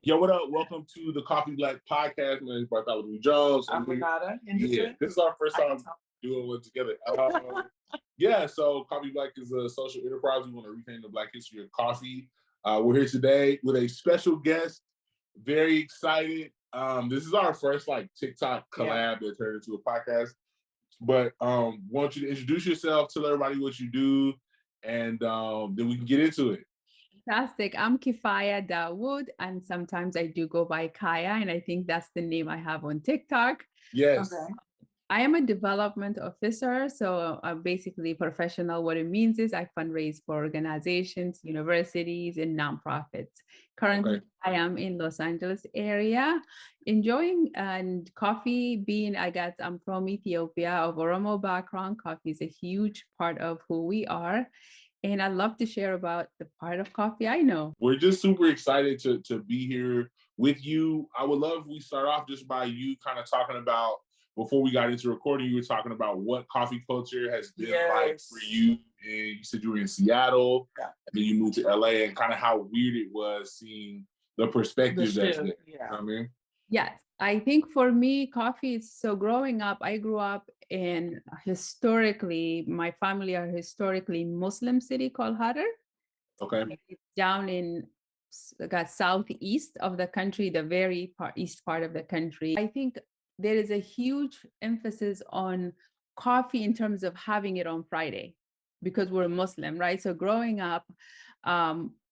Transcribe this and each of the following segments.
Yo, what up? Welcome to the Coffee Black podcast. My name is Bartholomew Jones. I'm Renata. Yeah, this is our first time doing one together. Yeah, so Coffee Black is a social enterprise. We want to reclaim the Black history of coffee. We're here today with a special guest. Very excited. This is our first TikTok collab that turned into a podcast. But want you to introduce yourself, tell everybody what you do, and then we can get into it. Fantastic. I'm Kifaya Dawud, and sometimes I do go by Kaya, and I think that's the name I have on TikTok. Yes. Okay. I am a development officer, so I'm basically professional. What it means is I fundraise for organizations, universities, and nonprofits. Currently, I am in Los Angeles area, enjoying coffee. I'm from Ethiopia, of Oromo background. Coffee is a huge part of who we are. And I'd love to share about the part of coffee I know. We're just super excited to be here with you. I would love if we start off just by you kind of talking about, before we got into recording, you were talking about what coffee culture has been like for you. And you said you were in Seattle, and then you moved to LA, and kind of how weird it was seeing the perspectives that's there. You know what I mean? Yes, I think for me, coffee is, so growing up, I grew up in my family are historically Muslim city called Harar. Okay. It's down in southeast of the country, the very east part of the country. I think there is a huge emphasis on coffee in terms of having it on Friday because we're Muslim, right? So growing up,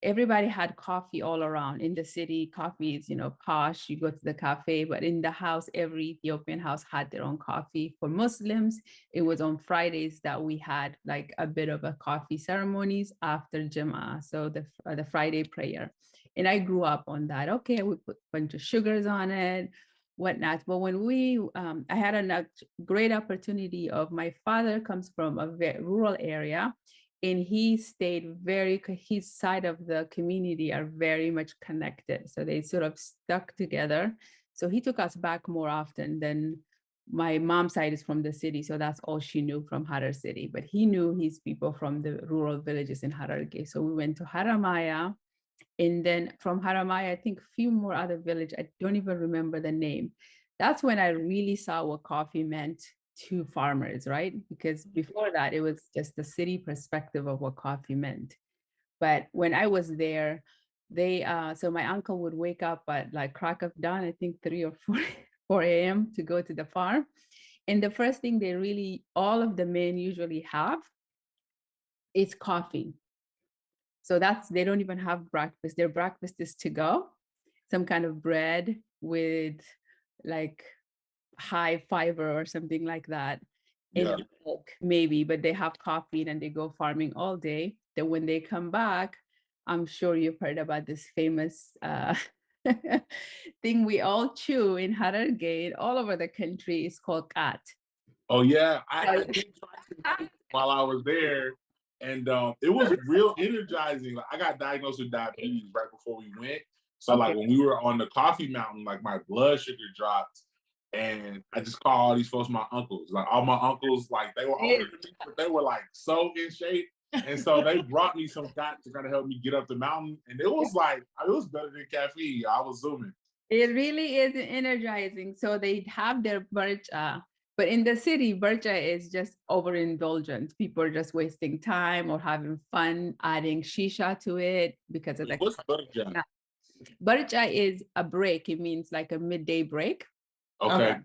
everybody had coffee all around in the city. Coffee is, posh, you go to the cafe, but in the house, every Ethiopian house had their own coffee. For Muslims, it was on Fridays that we had like a bit of a coffee ceremonies after Jama'ah, so the Friday prayer. And I grew up on that. Okay, we put a bunch of sugars on it, whatnot. But when I had a great opportunity of, my father comes from a very rural area, and he stayed his side of the community are very much connected. So they sort of stuck together. So he took us back more often than my mom's side is from the city. So that's all she knew from Harar city, but he knew his people from the rural villages in Hararge. So we went to Haramaya. And then from Haramaya, I think a few more other villages, I don't even remember the name. That's when I really saw what coffee meant to farmers, right? Because before that, it was just the city perspective of what coffee meant. But when I was there, so my uncle would wake up at like crack of dawn, I think 3 or 4 a.m. to go to the farm. And the first thing all of the men usually have is coffee. So they don't even have breakfast. Their breakfast is to go, some kind of bread with like high fiber or something like that. And milk, maybe, but they have coffee and they go farming all day. Then when they come back, I'm sure you've heard about this famous thing we all chew in Hararge, all over the country, is called kat. Oh yeah, I did try while I was there. And it was real energizing. Like, I got diagnosed with diabetes right before we went. So like when we were on the coffee mountain, like my blood sugar dropped. And I just called all these folks my uncles. Like all my uncles, like they were older than me, but they were like so in shape. And so they brought me some got to kind of help me get up the mountain. And it was it was better than caffeine. I was zooming. It really is energizing. So they have their bircha. But in the city, bircha is just overindulgent. People are just wasting time or having fun, adding shisha to it because of What's bircha? Bircha is a break. It means like a midday break. Okay.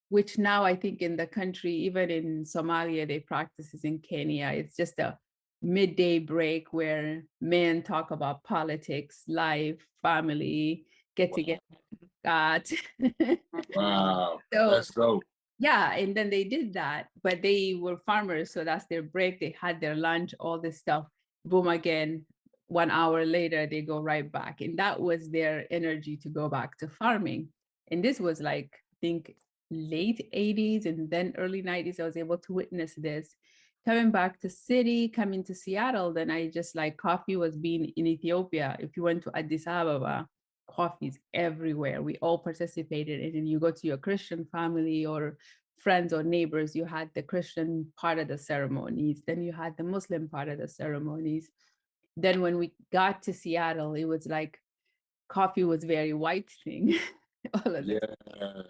Which now I think in the country, even in Somalia, they practice this in Kenya. It's just a midday break where men talk about politics, life, family, get together. Wow. So, let's go. Yeah, and then they did that, but they were farmers, so that's their break. They had their lunch, all this stuff. Boom, again, 1 hour later, they go right back. And that was their energy to go back to farming. And this was like, I think, late 80s and then early 90s, I was able to witness this. Coming back to city, coming to Seattle, then I just like coffee was being in Ethiopia. If you went to Addis Ababa, coffee's everywhere. We all participated. And then you go to your Christian family or friends or neighbors, you had the Christian part of the ceremonies, then you had the Muslim part of the ceremonies. Then when we got to Seattle, it was like coffee was very white thing, all of this, Yeah.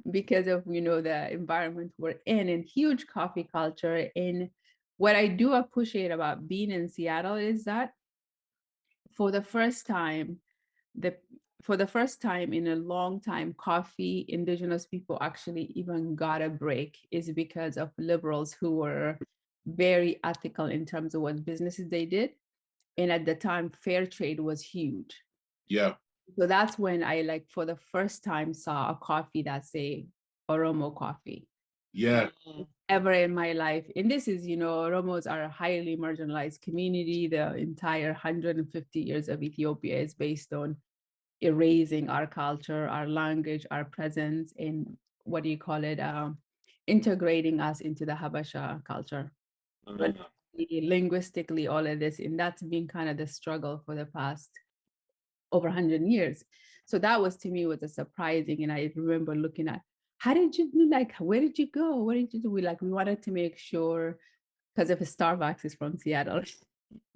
because of, the environment we're in and huge coffee culture. And what I do appreciate about being in Seattle is that for the first time, the for the first time in a long time, coffee, indigenous people actually even got a break, is because of liberals who were very ethical in terms of what businesses they did. And at the time, fair trade was huge. Yeah. So that's when I, like, for the first time saw a coffee that say Oromo coffee. Yeah. Ever in my life. And this is, Oromos are a highly marginalized community. The entire 150 years of Ethiopia is based on erasing our culture, our language, our presence, and what do you call it? Integrating us into the Habasha culture. But linguistically, all of this, and that's been kind of the struggle for the past over 100 years. So that was, to me, was a surprising. And I remember looking at, how did you do, like, where did you go? What did you do? We wanted to make sure, because if Starbucks is from Seattle,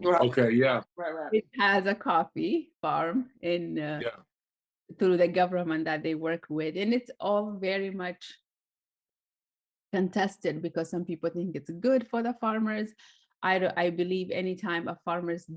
Okay. Yeah. Right. it has a coffee farm in Yeah. through the government that they work with. And it's all very much contested because some people think it's good for the farmers. I believe anytime a farmers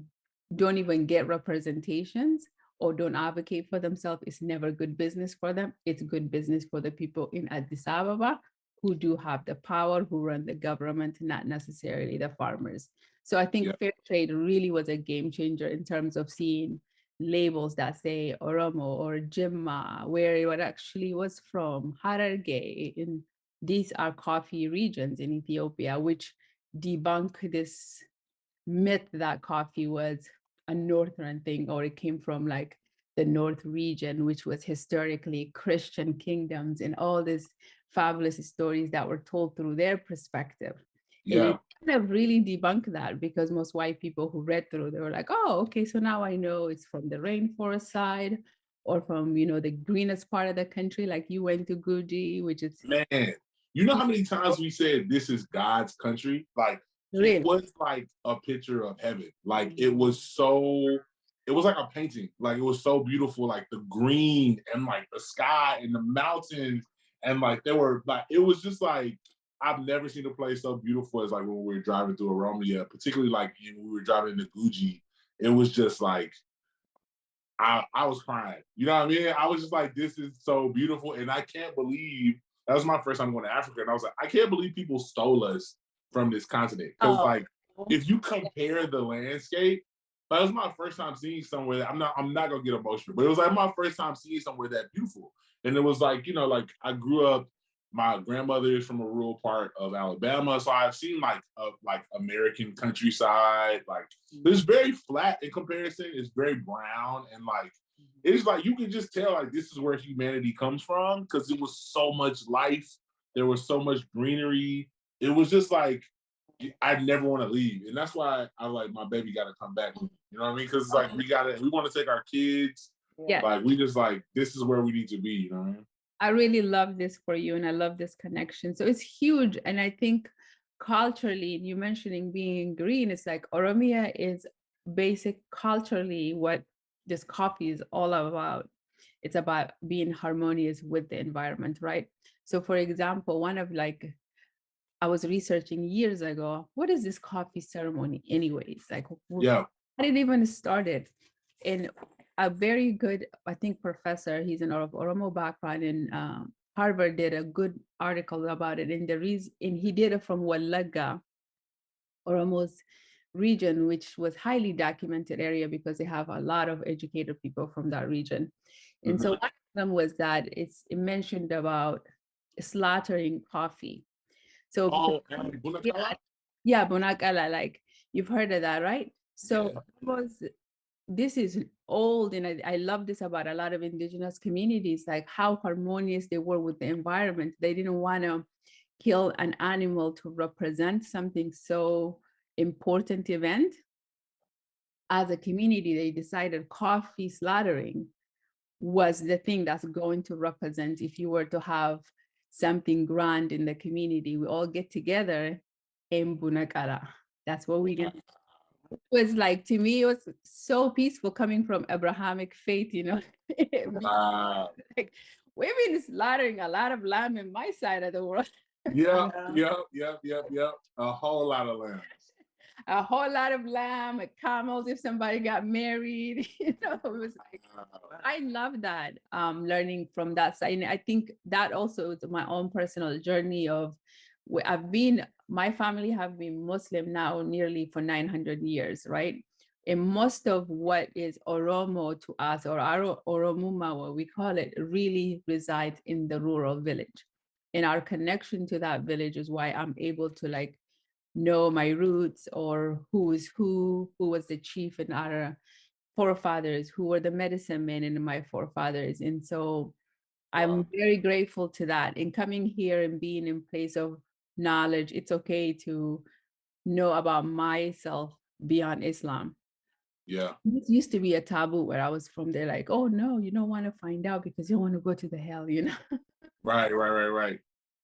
don't even get representations or don't advocate for themselves, it's never good business for them. It's good business for the people in Addis Ababa who do have the power, who run the government, not necessarily the farmers. So I think fair trade really was a game changer in terms of seeing labels that say Oromo or Jimma, where it actually was from, Hararge. In these are coffee regions in Ethiopia, which debunk this myth that coffee was a northern thing, or it came from like the North region, which was historically Christian kingdoms, and all these fabulous stories that were told through their perspective. Yeah. And it kind of really debunked that, because most white people who read through, they were like, oh, okay, so now I know it's from the rainforest side, or from, the greenest part of the country, like you went to Guji, which is Man, you know how many times we said this is God's country? Like, really, it was like a picture of heaven. Like, it was like a painting. Like, it was so beautiful. Like the green and like the sky and the mountains. And like, they were like, it was just like, I've never seen a place so beautiful as like when we were driving through Oromia, particularly like when we were driving into Guji. It was just like, I was crying. You know what I mean? I was just like, this is so beautiful. And I can't believe that was my first time going to Africa. And I was like, I can't believe people stole us from this continent. Because like, if you compare the landscape, that was my first time seeing somewhere that I'm not gonna get emotional, but it was like my first time seeing somewhere that beautiful. And it was like, like I grew up, my grandmother is from a rural part of Alabama. So I've seen like American countryside, like it's very flat in comparison. It's very brown, and like it's like you can just tell like this is where humanity comes from, because it was so much life. There was so much greenery. It was just like I never want to leave, and that's why I like my baby got to come back. You know what I mean? Because it's like we want to take our kids. yeah. Like we just like this is where we need to be. You know what I mean? I really love this for you, and I love this connection. So it's huge. And I think culturally, you mentioning being green, it's like Oromia is basic culturally what this coffee is all about. It's about being harmonious with the environment, right? So for example, one of like, I was researching years ago, what is this coffee ceremony anyways? Like, Yeah. how did it even started? And a very good, I think, professor, he's an Oromo background in Harvard, did a good article about it. And he did it from Wallaga, Oromo's region, which was highly documented area because they have a lot of educated people from that region. And so one of them was that it mentioned about slaughtering coffee. So yeah, Bunakala, like you've heard of that, right? So this is old, and I love this about a lot of indigenous communities, like how harmonious they were with the environment. They didn't want to kill an animal to represent something so important event. As a community, they decided coffee slaughtering was the thing that's going to represent, if you were to have something grand in the community, we all get together in Bunakara. That's what we do. was like, to me, it was so peaceful coming from Abrahamic faith, you know. Wow. Like, we've been slaughtering a lot of lamb in my side of the world. Yep. A whole lot of lambs. A whole lot of lamb, camels if somebody got married. You know, it was like, I love that, learning from that side. And I think that also is my own personal journey of my family have been Muslim now nearly for 900 years, right? And most of what is Oromo to us, or Oromuma, what we call it, really resides in the rural village. And our connection to that village is why I'm able to like know my roots, or who is who was the chief in our forefathers, who were the medicine men in my forefathers. And so I'm very grateful to that. And coming here and being in place of knowledge, it's okay to know about myself beyond Islam. Yeah. This used to be a taboo where I was from. They're like, oh no, you don't want to find out because you don't want to go to the hell, you know? Right.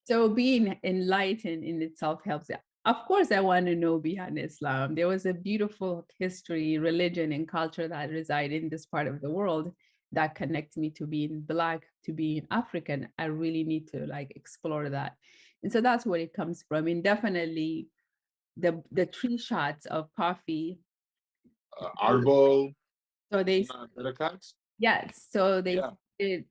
So being enlightened in itself helps. Of course, I want to know beyond Islam. There was a beautiful history, religion, and culture that reside in this part of the world that connects me to being Black, to being African. I really need to like explore that. And so that's where it comes from. And definitely the tree shots of coffee. Arbo. So they yes, so they Yeah. did,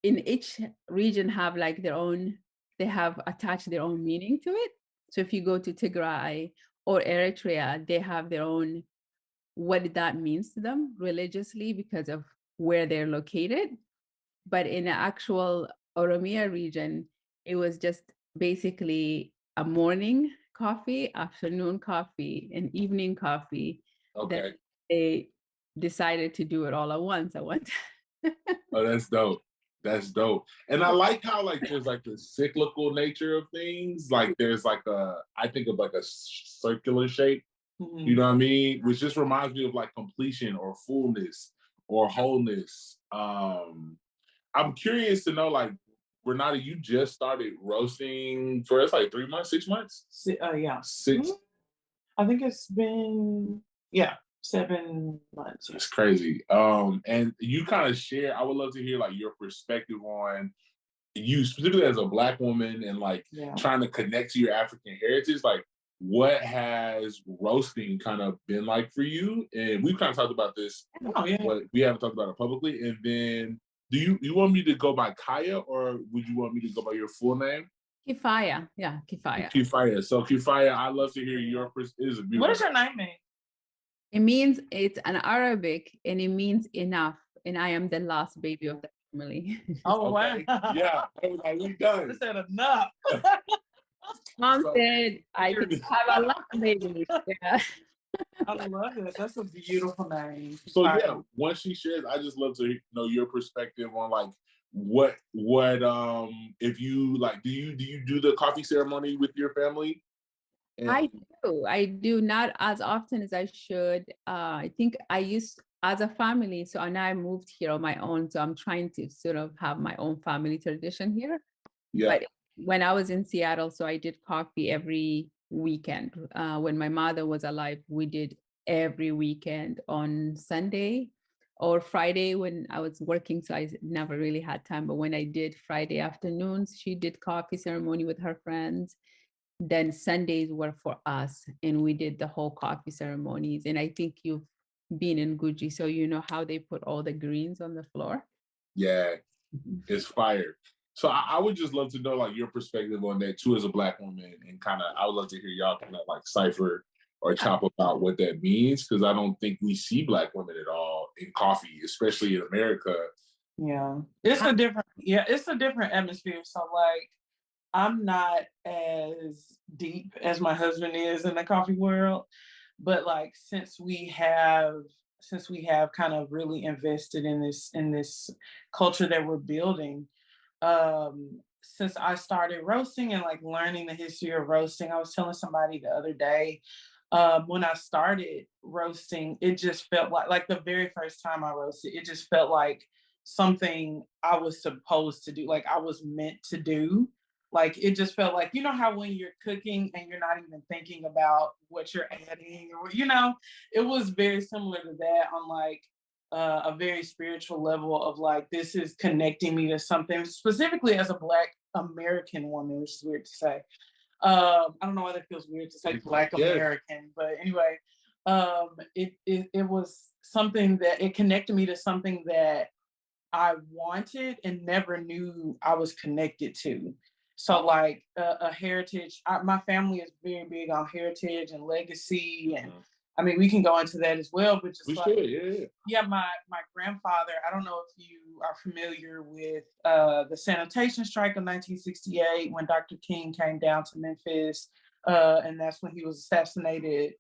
in each region have like their own, they have attached their own meaning to it. So if you go to Tigray or Eritrea, they have their own, what that means to them religiously because of where they're located. But in the actual Oromia region, it was just basically a morning coffee, afternoon coffee, and evening coffee. Okay. That they decided to do it all at once. Oh, that's dope. That's dope. And I like how like there's like the cyclical nature of things. Like there's like I think of like a circular shape. You know what I mean? Which just reminds me of like completion or fullness or wholeness. I'm curious to know, like, Renata, you just started roasting for us like 3 months, 6 months? Yeah. 6. I think it's been 7 months. That's crazy. And you kind of share, I would love to hear like your perspective on you specifically as a Black woman and like trying to connect to your African heritage. Like, what has roasting kind of been like for you? And we've kind of talked about this, but we haven't talked about it publicly. And then do you want me to go by Kaya, or would you want me to go by your full name? Kifaya. Yeah, Kifaya. Kifaya. So Kifaya, I'd love to hear your perspective. What does your name mean? It means, it's an Arabic, and it means enough. And I am the last baby of the family. Oh, okay. Wow. Yeah, I was like, we done. I said enough. Mom said I could have a lot of babies. Yeah. I love it. That's a beautiful name. So yeah, once she shares, I just love to know your perspective on like what if you like, do you do the coffee ceremony with your family? And I do not as often as I should. I think I used as a family. So now I moved here on my own. So I'm trying to sort of have my own family tradition here. yeah. But when I was in Seattle, so I did coffee every weekend. When my mother was alive, we did every weekend on Sunday or Friday when I was working. So I never really had time. But when I did Friday afternoons, she did coffee ceremony with her friends. Then Sundays were for us, and we did the whole coffee ceremonies. And I think you've been in Guji, so you know how they put all the greens on the floor. Yeah, it's fire. So I would just love to know like your perspective on that too as a Black woman, and kind of I would love to hear y'all kind of like cipher or chop about what that means, because I don't think we see Black women at all in coffee, especially in America. Yeah, it's a different atmosphere. So like, I'm not as deep as my husband is in the coffee world, but like since we have kind of really invested in this culture that we're building, since I started roasting and like learning the history of roasting, I was telling somebody the other day, when I started roasting, it just felt like the very first time I roasted, it just felt like something I was supposed to do, like I was meant to do. Like, it just felt like, you know how when you're cooking and you're not even thinking about what you're adding, or, you know, it was very similar to that on like a very spiritual level of like, this is connecting me to something, specifically as a Black American woman, which is weird to say. I don't know why that feels weird to say Black American, but anyway, it was something that it connected me to something that I wanted and never knew I was connected to. So like a heritage, my family is very big on heritage and legacy. And I mean, we can go into that as well, but just yeah, my grandfather, I don't know if you are familiar with the sanitation strike of 1968 when Dr. King came down to Memphis, and that's when he was assassinated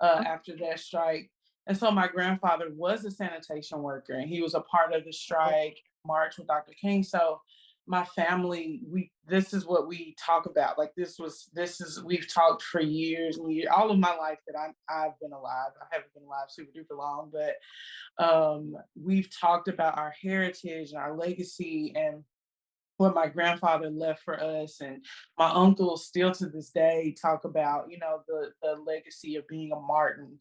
after that strike. And so my grandfather was a sanitation worker and he was a part of the strike march with Dr. King. So my family, this is what we talk about. Like we've talked for years and years, all of my life that I've been alive. I haven't been alive super duper long, but we've talked about our heritage and our legacy and what my grandfather left for us. And my uncles still to this day talk about, you know, the legacy of being a Martin.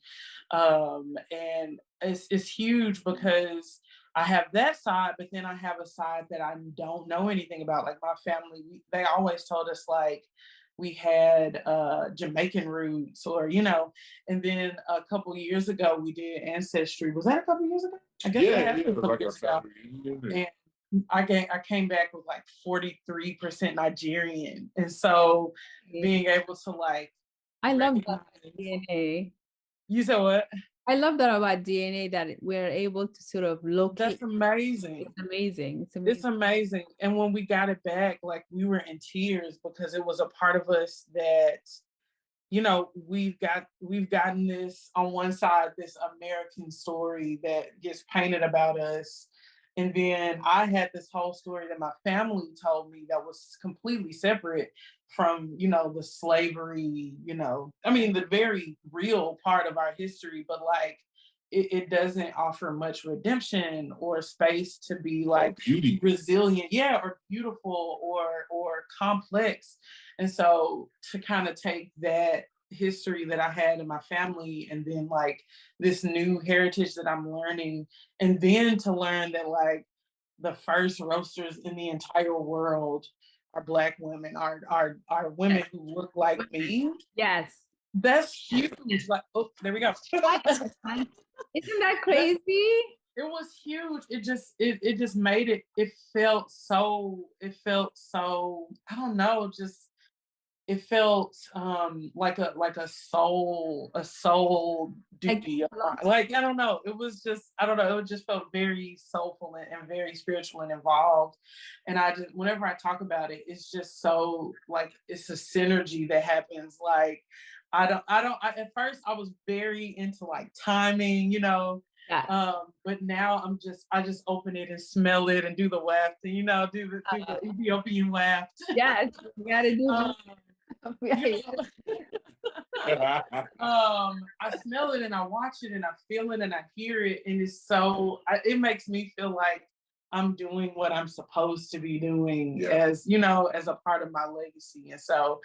And it's huge because I have that side, but then I have a side that I don't know anything about. Like my family, they always told us like we had Jamaican roots, or, you know, and then a couple years ago we did Ancestry. Was that a couple years ago? I guess yeah, like years ago. And I came back with like 43% Nigerian. And so being able to like, I love that DNA. You said what? I love that about DNA, that we're able to sort of locate. That's amazing. It's amazing. It's amazing. It's amazing. And when we got it back, like we were in tears because it was a part of us that, you know, we've gotten this on one side, this American story that gets painted about us. And then I had this whole story that my family told me that was completely separate from, you know, the slavery, you know, I mean, the very real part of our history, but like, it doesn't offer much redemption or space to be like resilient, yeah, or beautiful or complex. And so to kind of take that history that I had in my family and then like this new heritage that I'm learning, and then to learn that like the first roasters in the entire world are Black women, are women who look like me. Yes. That's huge. Like, oh, there we go. Isn't that crazy? It was huge. It just made it felt so, I don't know, just it felt like a soul duty. Like I don't know. It was just, I don't know, it just felt very soulful and very spiritual and involved. And I just, whenever I talk about it, it's just so like it's a synergy that happens. Like at first I was very into like timing, you know. Yeah. But now I just open it and smell it and do the waft and, you know, do the Ethiopian waft. Yes, you gotta do I smell it and I watch it and I feel it and I hear it, and it's so it makes me feel like I'm doing what I'm supposed to be doing, as you know, as a part of my legacy. And so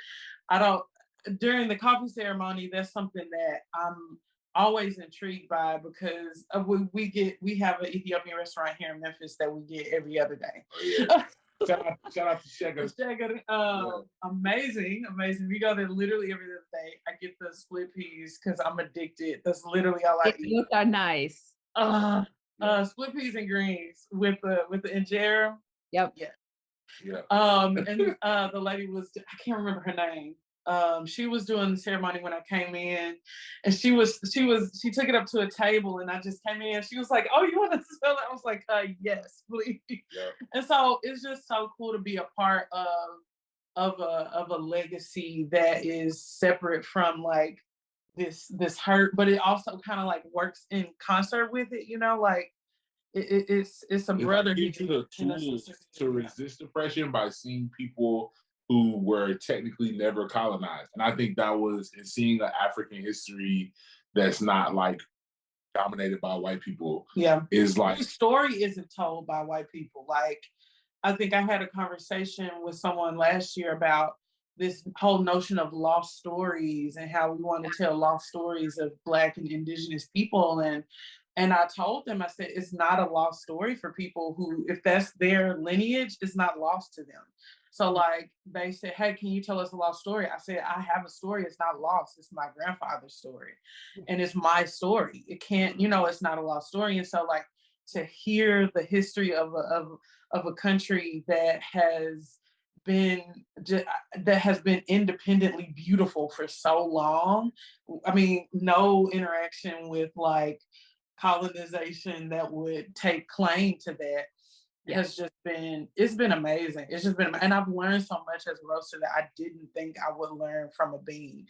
during the coffee ceremony, that's something that I'm always intrigued by, because we have an Ethiopian restaurant here in Memphis that we get every other day. Oh, yeah. Shout out to Shegar. Amazing. We go there literally every other day. I get the split peas because I'm addicted. That's literally all I eat. Those are nice. Split peas and greens with the injera. Yep. Yeah. And the lady was, I can't remember her name. She was doing the ceremony when I came in, and she took it up to a table, and I just came in. She was like, "Oh, you want to smell it?" I was like, "Yes, please." Yeah. And so it's just so cool to be a part of a legacy that is separate from like this hurt, but it also kind of like works in concert with it, you know, like it's a brother. It gives you the tools to resist oppression by seeing people who were technically never colonized. And I think that was in seeing an African history that's not like dominated by white people. Yeah. Is like the story isn't told by white people. Like I think I had a conversation with someone last year about this whole notion of lost stories and how we want to tell lost stories of Black and Indigenous people. And I told them, I said, it's not a lost story for people who, if that's their lineage, it's not lost to them. So like they said, hey, can you tell us a lost story? I said, I have a story. It's not lost. It's my grandfather's story. And it's my story. It can't, it's not a lost story. And so like to hear the history of a country that has been independently beautiful for so long. I mean, no interaction with like colonization that would take claim to that has just been, it's been amazing. It's just been, and I've learned so much as a roaster that I didn't think I would learn from a bean,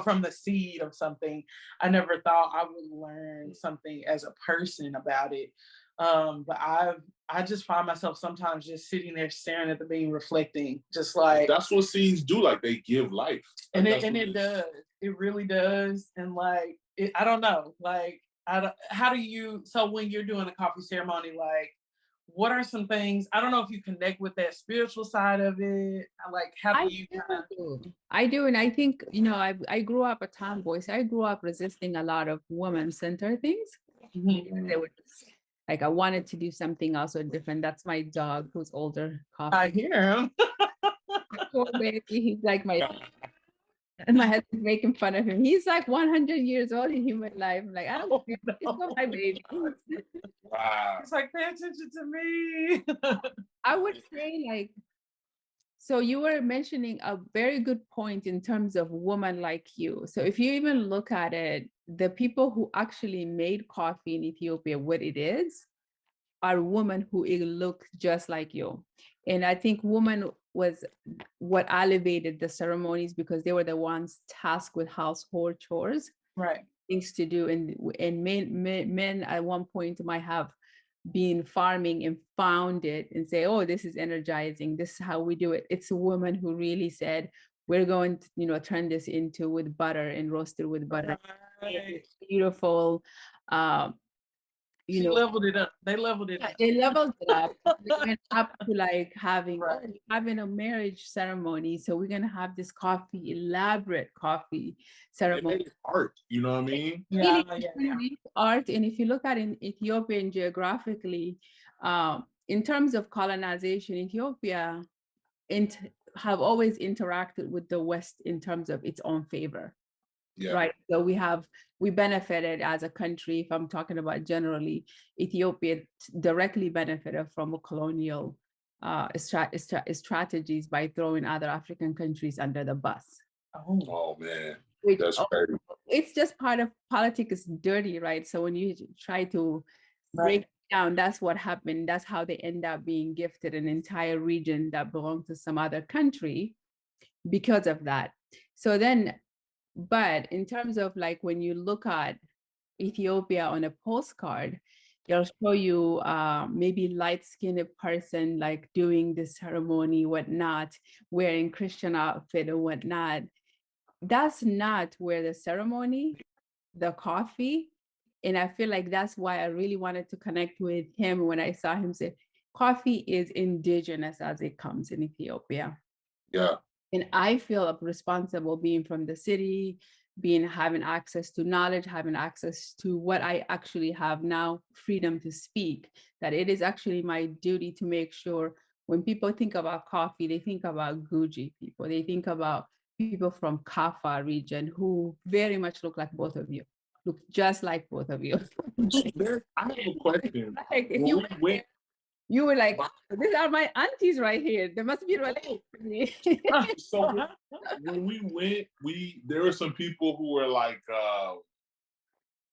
from the seed of something. I never thought I would learn something as a person about it. But I just find myself sometimes just sitting there staring at the bean, reflecting, just like that's what seeds do. Like they give life, like, and it does. It really does. And like I don't know. Like how do you? So when you're doing a coffee ceremony, like what are some things? I don't know if you connect with that spiritual side of it. Like how do you? I do, and I think I grew up a tomboy, so I grew up resisting a lot of woman-centered things. Mm-hmm. They were like, I wanted to do something also different. That's my dog who's older. Coffee. I hear him. Poor baby. He's like and my husband's making fun of him. He's like 100 years old in human life. I'm like, I don't know. It's not my baby. Wow. It's like, pay attention to me. I would say like, so you were mentioning a very good point in terms of woman like you. So if you even look at it, the people who actually made coffee in Ethiopia what it is are women who look just like you. And I think woman was what elevated the ceremonies because they were the ones tasked with household chores, right? Things to do. And men at one point might have been farming and found it and say, oh, this is energizing. This is how we do it. It's a woman who really said, we're going to, turn this into with butter and roasted with butter. Right. Beautiful. She leveled it up. They leveled it up. They leveled it up. We went up to like having a marriage ceremony. So we're gonna have this elaborate coffee ceremony. It made art, you know what I mean? Yeah, really art. And if you look at in Ethiopia and geographically, in terms of colonization, Ethiopia have always interacted with the West in terms of its own favor. Yeah. Right. So we benefited as a country. If I'm talking about generally, Ethiopia directly benefited from a colonial strategies by throwing other African countries under the bus. Oh man, that's crazy. It's just part of politics. Is dirty, right? So when you try to break it down, that's what happened. That's how they end up being gifted an entire region that belonged to some other country because of that. So then. But in terms of like when you look at Ethiopia on a postcard, they'll show you maybe light-skinned person like doing the ceremony, whatnot, wearing Christian outfit and whatnot. That's not where the ceremony, the coffee, and I feel like that's why I really wanted to connect with him when I saw him say, coffee is indigenous as it comes in Ethiopia. Yeah. And I feel responsible being from the city, having access to knowledge, having access to what I actually have now, freedom to speak, that it is actually my duty to make sure when people think about coffee, they think about Guji people. They think about people from Kaffa region who very much look like both of you, look just like both of you. I have a question. Like if you were like, these are my aunties right here. They must be related to me. So when we went, there were some people who were like,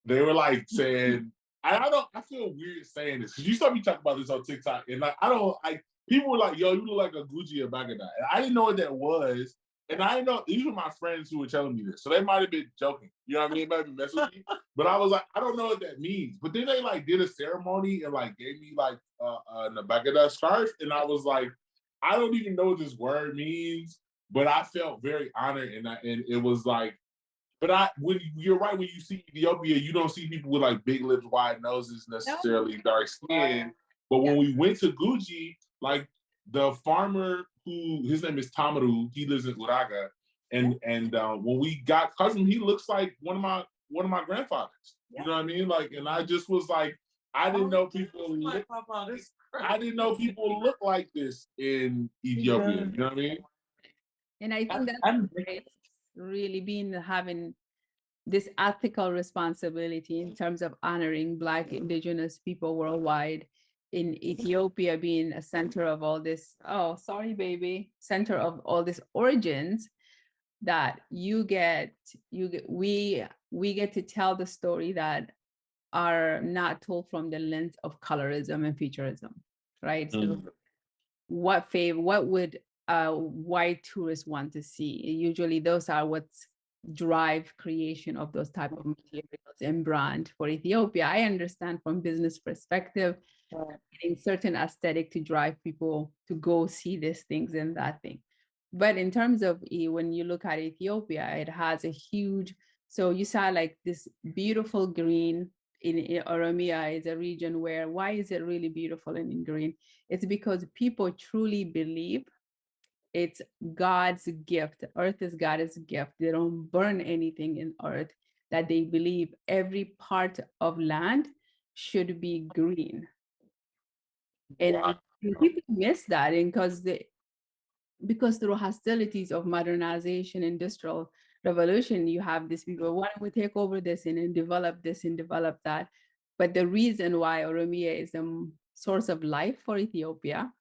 they were like saying, I feel weird saying this because you saw me talk about this on TikTok, and like people were like, yo, you look like a Gucci or Bagada. And I didn't know what that was. And I didn't know, these were my friends who were telling me this. So they might have been joking. You know what I mean? They might be messing with me. But I was like, I don't know what that means. But then they like did a ceremony and like gave me like a Bagada scarf. And I was like, I don't even know what this word means. But I felt very honored. And it was like, when you're right, when you see Ethiopia, you don't see people with like big lips, wide noses, necessarily dark skin. But when we went to Gucci, like, the farmer who his name is Tamaru, he lives in Uraga, and when we got cousin, he looks like one of my grandfathers. You know what I mean? Like, and I just was like, I didn't know people look, I didn't know people look like this in Ethiopia. You know what I mean? And I think that's really been having this ethical responsibility in terms of honoring Black Indigenous people worldwide, in Ethiopia being a center of all this, oh, sorry, baby, center of all these origins, that we get to tell the story that are not told from the lens of colorism and futurism, right? So what would a white tourist want to see? Usually those are what's drive creation of those type of materials and brand. For Ethiopia, I understand from business perspective, in certain aesthetic to drive people to go see these things and that thing. But in terms of when you look at Ethiopia, it has a huge, so you saw like this beautiful green in Oromia is a region where, why is it really beautiful and in green? It's because people truly believe it's God's gift. Earth is God's gift. They don't burn anything in earth, that they believe every part of land should be green. And people miss that, and because through hostilities of modernization, industrial revolution, you have these people, why don't we take over this and develop this and develop that? But the reason why Oromia is a source of life for Ethiopia,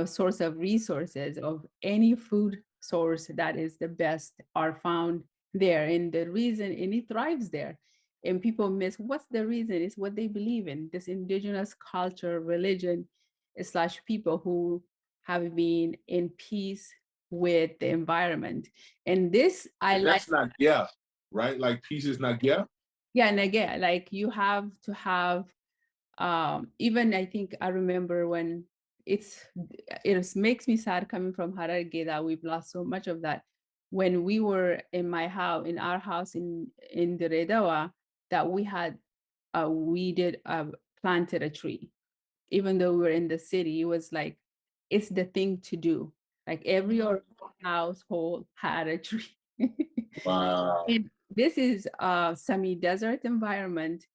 source of resources of any food source that is the best are found there. And the reason, and it thrives there. And people miss what's the reason, is what they believe in, this indigenous culture, religion, / people who have been in peace with the environment. And this, that's not, yeah, right? Like peace is not, yeah. Yeah, and again, like you have to have, even I think I remember when it makes me sad coming from Hararge that we've lost so much of that. When we were in our house in Deredawa, that we did planted a tree. Even though we were in the city, it was like, it's the thing to do. Like every household had a tree. Wow. And this is a semi-desert environment.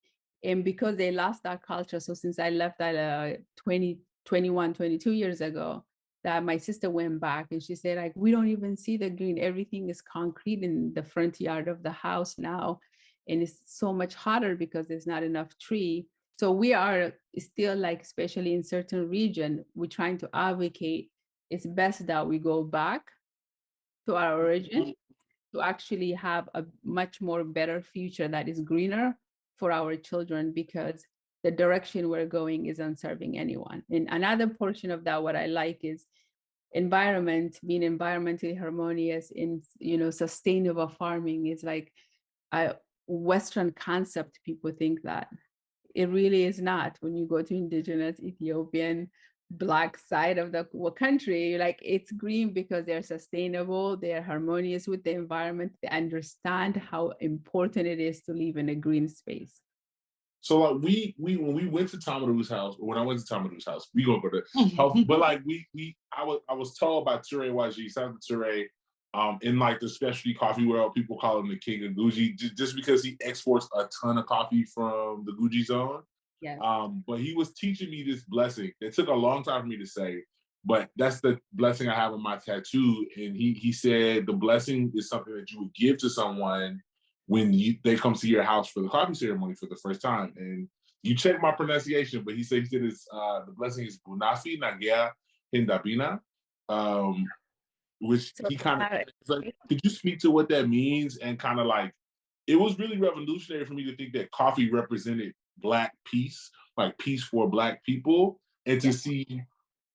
And because they lost that culture, so since I left that 22 years ago, that my sister went back and she said, like, we don't even see the green. Everything is concrete in the front yard of the house now. And it's so much hotter because there's not enough tree. So we are still, like, especially in certain region, we're trying to advocate, it's best that we go back to our origin to actually have a much more better future that is greener for our children, because the direction we're going isn't serving anyone. And another portion of that, what I like, is environment, being environmentally harmonious in, sustainable farming is like a Western concept. People think that it really is not. When you go to indigenous Ethiopian Black side of the country, like, it's green because they're sustainable, they're harmonious with the environment, they understand how important it is to live in a green space. So like we when we went to Tamaru's house, or when I went to Tamaru's house, we go to health, but like I was told by Ture YG, shout out to Ture, in like the specialty coffee world, people call him the king of Guji, just because he exports a ton of coffee from the Guji zone. Yeah. But he was teaching me this blessing. It took a long time for me to say, but that's the blessing I have on my tattoo. And he said the blessing is something that you would give to someone when they come to your house for the coffee ceremony for the first time. And you check my pronunciation, but he said it's, the blessing is Bunafi Nagia Hindabina, which he kind of, like, could you speak to what that means? And kind of like, it was really revolutionary for me to think that coffee represented Black peace, like peace for Black people, and to see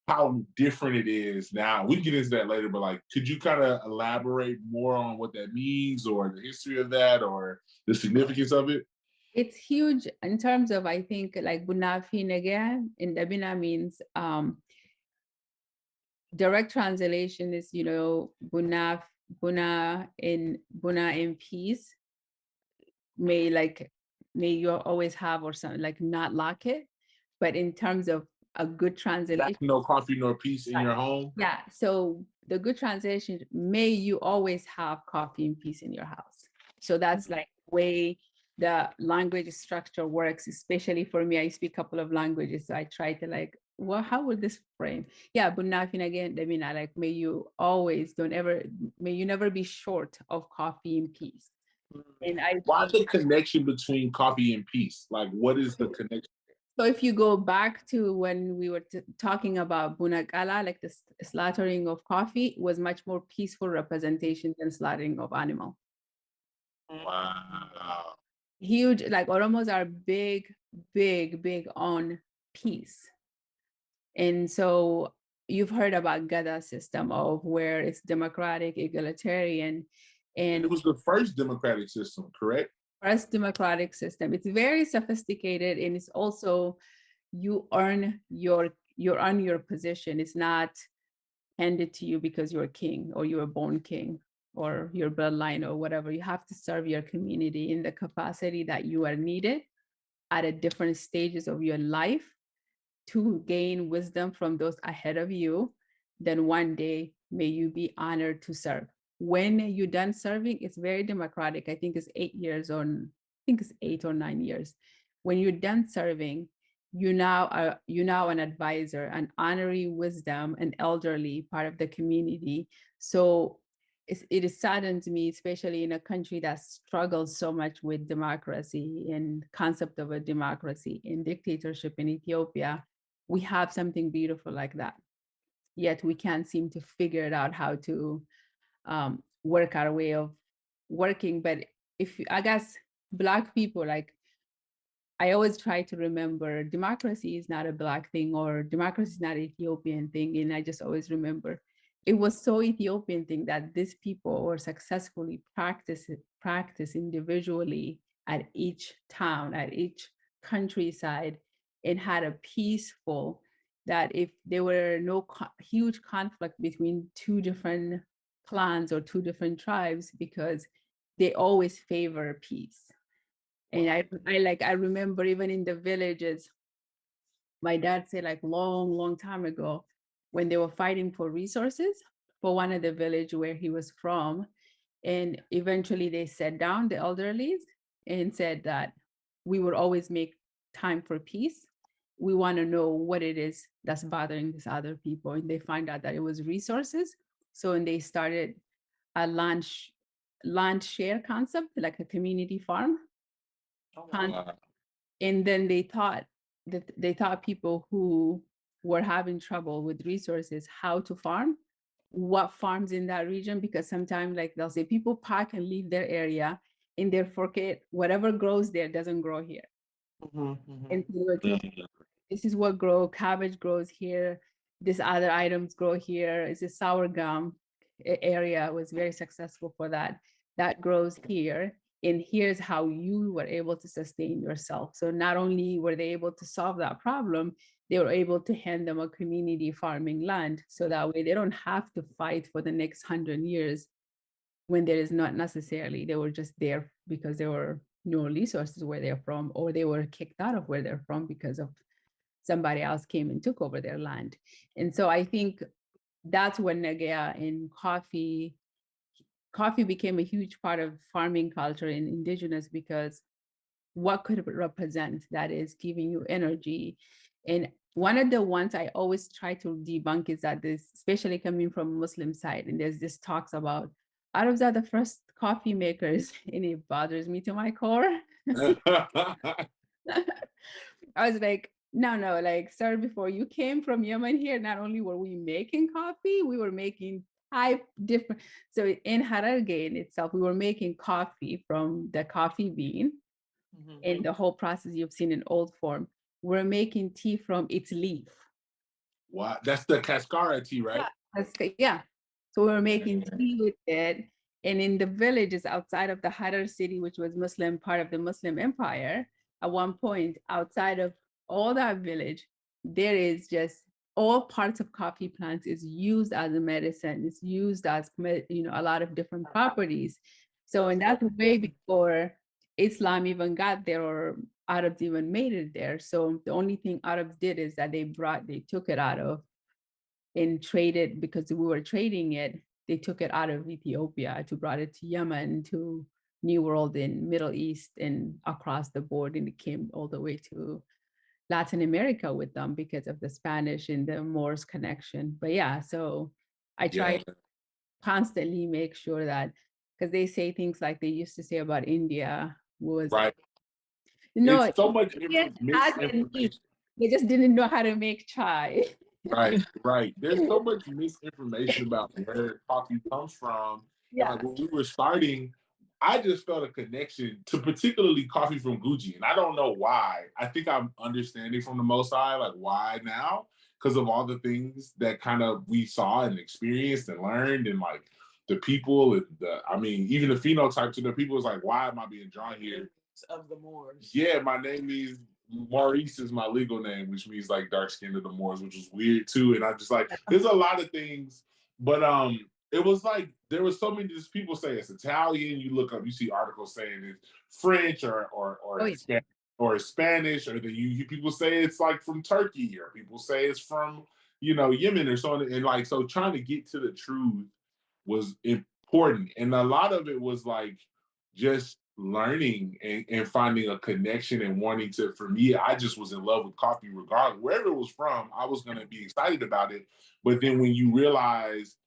how different it is now. We can get into that later, but like, could you kind of elaborate more on what that means, or the history of that, or the significance of it? It's huge in terms of, I think, like Bunafi Nege in Dabina means, direct translation is, Buna in peace. May you always have, or something, like, not lack it. But in terms of a good translation. No coffee nor peace in your home. Yeah. So the good translation, may you always have coffee and peace in your house. So that's like way the language structure works, especially for me. I speak a couple of languages. So I try to like, well, how would this frame? Yeah, but nothing again. I mean, I like, may you always may you never be short of coffee and peace. And why the connection between coffee and peace? Like, what is the connection? So if you go back to when we were talking about bunagala, like the slaughtering of coffee was much more peaceful representation than slaughtering of animal. Wow. Huge, like Oromos are big, big, big on peace. And so you've heard about Gada system of where it's democratic, egalitarian, and it was the first democratic system, correct? First democratic system. It's very sophisticated, and it's also you earn your position. It's not handed to you because you're a king or you're a born king or your bloodline or whatever. You have to serve your community in the capacity that you are needed at a different stages of your life to gain wisdom from those ahead of you. Then one day may you be honored to serve. When you're done serving, it's very democratic. I think it's 8 years or I think it's 8 or 9 years. When you're done serving, you now are an advisor, an honorary wisdom, an elderly part of the community. So it saddens me, especially in a country that struggles so much with democracy and concept of a democracy in dictatorship in Ethiopia. We have something beautiful like that, yet we can't seem to figure it out how to work our way of working. But I guess Black people, like, I always try to remember democracy is not a Black thing or democracy is not an Ethiopian thing. And I just always remember it was so Ethiopian thing that these people were successfully practice individually at each town, at each countryside, and had a peaceful, that if there were no huge conflict between two different clans or two different tribes, because they always favor peace. And I remember even in the villages, my dad said like long time ago, when they were fighting for resources for one of the village where he was from, and eventually they sat down, the elderlies, and said that we would always make time for peace. We want to know what it is that's bothering these other people. And they find out that it was resources. So when they started a land share concept, like a community farm. And then they taught people who were having trouble with resources how to farm, what farms in that region, because sometimes like they'll say people park and leave their area and they forget whatever grows there doesn't grow here. And this is what cabbage grows here, this other items grow here. It's a sour gum area was very successful for that grows here, and here's how you were able to sustain yourself. So not only were they able to solve that problem, they were able to hand them a community farming land, so that way they don't have to fight for the next 100 years when there is not necessarily, they were just there because there were no resources where they're from, or they were kicked out of where they're from because of somebody else came and took over their land. And so I think that's when Nagea and coffee became a huge part of farming culture in Indigenous, because what could it represent that is giving you energy? And one of the ones I always try to debunk is that this, especially coming from Muslim side, and there's this talks about Arabs are the first coffee makers, and it bothers me to my core. I was like, no, like, sir, before you came from Yemen here, not only were we making coffee, we were making different. So in Hararghe in itself, we were making coffee from the coffee bean. In the whole process you've seen in old form. We're making tea from its leaf. Wow, that's the cascara tea, right? Yeah. So we're making tea with it. And in the villages outside of the Harar city, which was Muslim, part of the Muslim empire, at one point, outside of all that village, there is just all parts of coffee plants is used as a medicine. It's used as, a lot of different properties. So, and that's way before Islam even got there or Arabs even made it there. So the only thing Arabs did is that they took it out of and traded, because we were trading it, they took it out of Ethiopia to brought it to Yemen, to New World in Middle East and across the board, and it came all the way to Latin America with them because of the Spanish and the Moors connection. But yeah, so I try to constantly make sure that, because they say things like they used to say about India was right. no, It's so much Indians misinformation. they just didn't know how to make chai. Right, right. There's so much misinformation about where coffee comes from. And Yeah. like when we were starting, I just felt a connection to particularly coffee from Gucci. And I don't know why. I think I'm understanding from the most side, like why now? Because of all the things that kind of we saw and experienced and learned, and like the people and I mean, even the phenotype to the people is like, why am I being drawn here? Of the Moors. Yeah, my name is Maurice is my legal name, which means like dark skin of the Moors, which was weird too. And I just like there's a lot of things, but it was like there was so many just people say it's Italian. You look up, you see articles saying it's French or Spanish, or you people say it's like from Turkey, or people say it's from Yemen or so on. And like so trying to get to the truth was important. And a lot of it was like just learning and finding a connection and wanting to, for me, I just was in love with coffee regardless. Wherever it was from, I was going to be excited about it. But then when you realize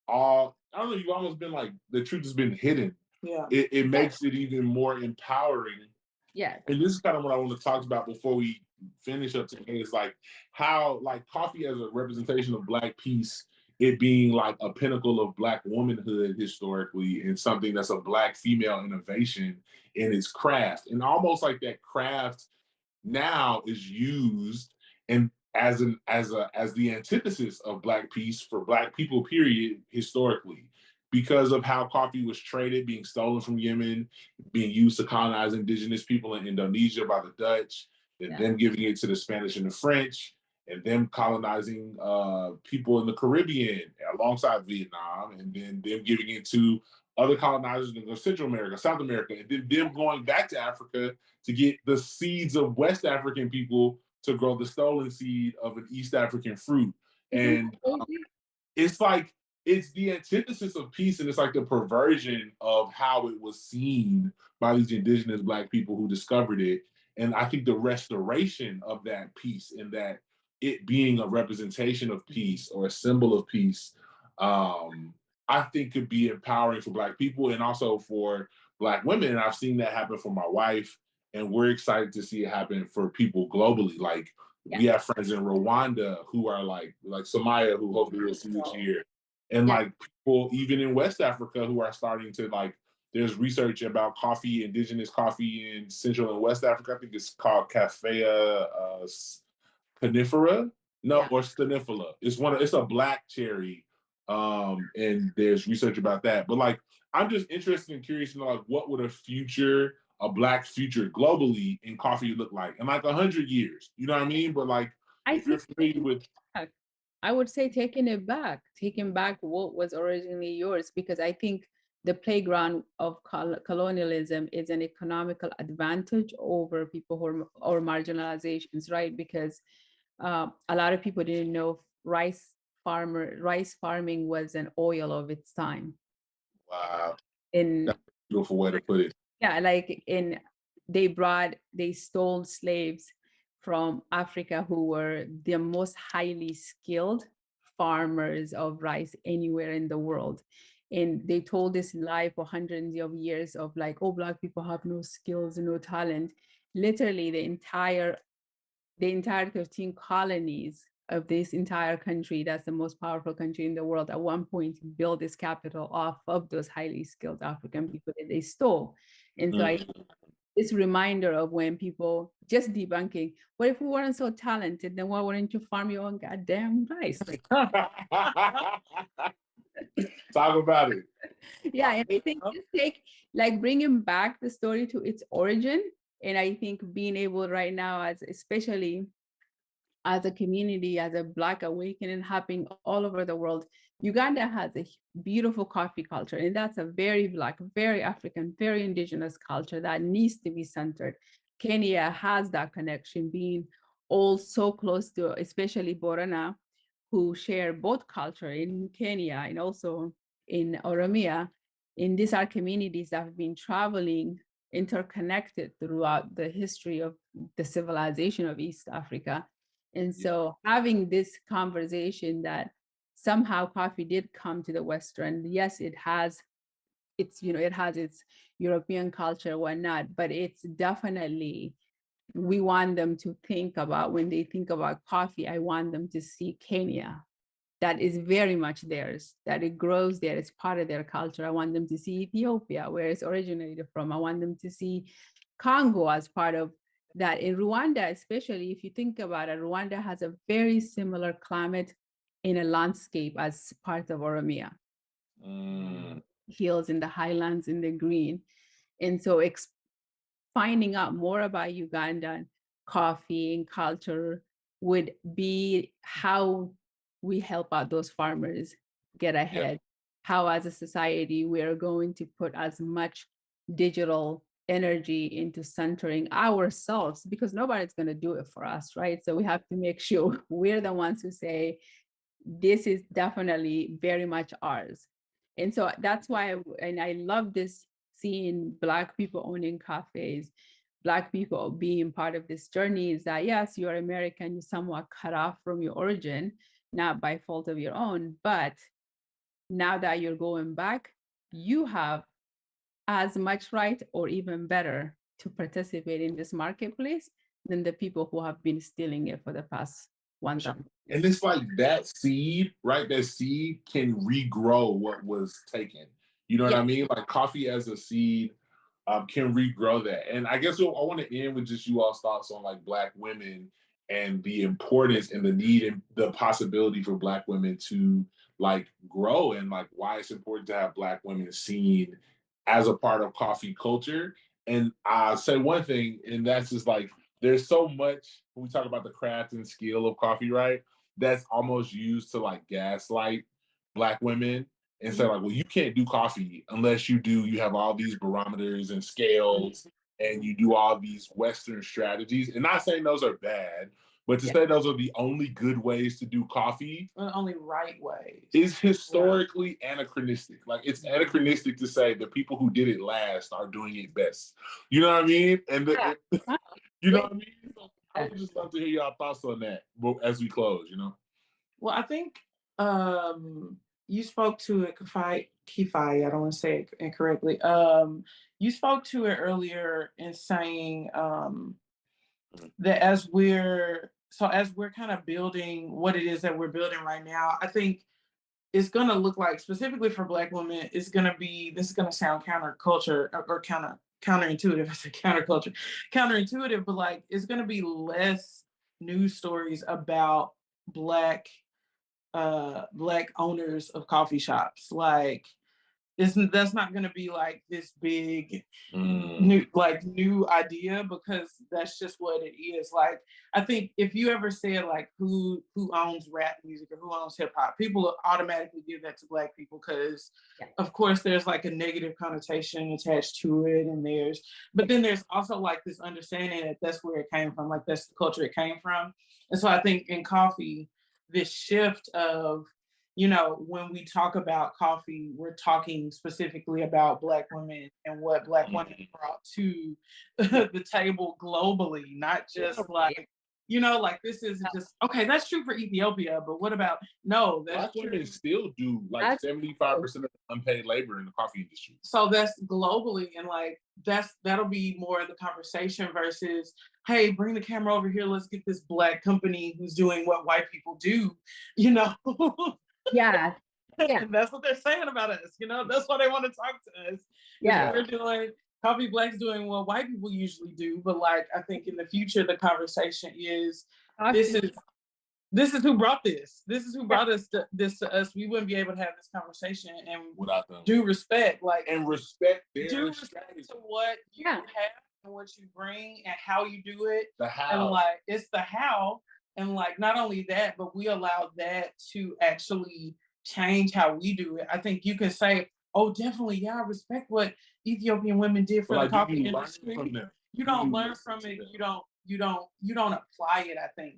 I don't know, you've almost been like, the truth has been hidden. Yeah. It makes it even more empowering. Yeah. And this is kind of what I want to talk about before we finish up today, is like how like coffee as a representation of Black peace, it being like a pinnacle of Black womanhood historically, and something that's a Black female innovation in its craft. And almost like that craft now is used and as the antithesis of Black peace for Black people, period, historically, because of how coffee was traded, being stolen from Yemen, being used to colonize indigenous people in Indonesia by the Dutch, and them giving it to the Spanish and the French, and them colonizing people in the Caribbean alongside Vietnam, and then them giving it to other colonizers in Central America, South America, and then them going back to Africa to get the seeds of West African people to grow the stolen seed of an East African fruit. And it's like, it's the antithesis of peace, and it's like the perversion of how it was seen by these indigenous Black people who discovered it. And I think the restoration of that peace, and that it being a representation of peace or a symbol of peace, I think could be empowering for Black people and also for Black women. And I've seen that happen for my wife, and we're excited to see it happen for people globally. Like we have friends in Rwanda who are like Samaya, who hopefully will see this year. And like people even in West Africa who are starting to like, there's research about coffee, indigenous coffee in Central and West Africa. I think it's called Kifaya or Stanifera. It's a black cherry. And there's research about that. But like, I'm just interested and curious to know, like, what would a Black future globally in coffee look like in like 100 years? You know what I mean? But like, if you're familiar with, I would say taking back what was originally yours, because I think the playground of colonialism is an economical advantage over people or marginalizations, right? Because a lot of people didn't know rice farming was an oil of its time. Wow. That's a beautiful way to put it. Yeah, like they stole slaves from Africa who were the most highly skilled farmers of rice anywhere in the world. And they told this lie for hundreds of years of like, oh, Black people have no skills, no talent. Literally the entire 13 colonies of this entire country, that's the most powerful country in the world, at one point built this capital off of those highly skilled African people that they stole. And so I think this reminder of when people just debunking, what if we weren't so talented, then why wouldn't you farm your own goddamn rice? Talk about it. Yeah, and I think just bringing back the story to its origin. And I think being able right now, as especially as a community, as a Black awakening happening all over the world. Uganda has a beautiful coffee culture, and that's a very Black, very African, very Indigenous culture that needs to be centered. Kenya has that connection, being all so close to, especially Borana, who share both culture in Kenya and also in Oromia. And these are communities that have been traveling, interconnected throughout the history of the civilization of East Africa. And so having this conversation that somehow coffee did come to the Western, yes, it has it has its European culture, whatnot, but it's definitely, we want them to think about, when they think about coffee, I want them to see Kenya. That is very much theirs, that it grows there, it's part of their culture. I want them to see Ethiopia, where it's originated from. I want them to see Congo as part of that. In Rwanda, especially, if you think about it, Rwanda has a very similar climate in a landscape as part of Oromia. Hills in the highlands in the green. And so finding out more about Ugandan coffee and culture would be how we help out those farmers get ahead. How as a society, we are going to put as much digital energy into centering ourselves, because nobody's going to do it for us, right? So we have to make sure we're the ones who say, this is definitely very much ours. And so that's why, and I love this, seeing Black people owning cafes, Black people being part of this journey, is that yes, you're American, you're somewhat cut off from your origin, not by fault of your own, but now that you're going back, you have as much right or even better to participate in this marketplace than the people who have been stealing it for the past 1,000. And it's like that seed, right? That seed can regrow what was taken. You know what I mean? Like coffee as a seed can regrow that. And I guess I want to end with just you all's thoughts on like Black women and the importance and the need and the possibility for Black women to like grow, and like why it's important to have Black women seen as a part of coffee culture. And I'll say one thing, and that's just like, there's so much when we talk about the craft and skill of coffee, right? That's almost used to like gaslight Black women and say like, well, you can't do coffee unless you have all these barometers and scales and you do all these Western strategies. And not saying those are bad, but to say those are the only good ways to do coffee, the only right ways, is historically anachronistic. Like it's anachronistic to say the people who did it last are doing it best. You know what I mean? And you know what I mean? So I would just love to hear y'all thoughts on that as we close, you know? Well, I think you spoke to it, Kifaya, I don't want to say it incorrectly. You spoke to it earlier in saying that as we're kind of building what it is that we're building right now, I think it's going to look like, specifically for Black women, this is going to sound counterculture or counterintuitive. I said counterculture, counterintuitive, but like it's going to be less news stories about Black owners of coffee shops. Like that's not going to be like this big new idea, because that's just what it is. Like I think if you ever said like who owns rap music or who owns hip hop, people will automatically give that to Black people, because of course there's like a negative connotation attached to it, but then there's also like this understanding that that's where it came from, like that's the culture it came from. And so I think in coffee, this shift of, when we talk about coffee, we're talking specifically about Black women and what Black women brought to the table globally, not just like, like this isn't just, okay, that's true for Ethiopia, but what about, no, that's Black women still do like 75% of the unpaid labor in the coffee industry. So that's globally, and like that'll be more of the conversation versus, hey, bring the camera over here, let's get this Black company who's doing what white people do, Yeah. And that's what they're saying about us. That's why they want to talk to us. Yeah. We're doing Coffee Black's doing what white people usually do. But like, I think in the future, the conversation is this is who brought this. This is who brought this to us. We wouldn't be able to have this conversation and without them. Due respect respect their strategy to what you have and what you bring and how you do it. The how. And like, it's the how. And like, not only that, but we allow that to actually change how we do it. I think you can say, oh, definitely, yeah, I respect what Ethiopian women did for the coffee industry. You don't learn from it. You don't apply it, I think.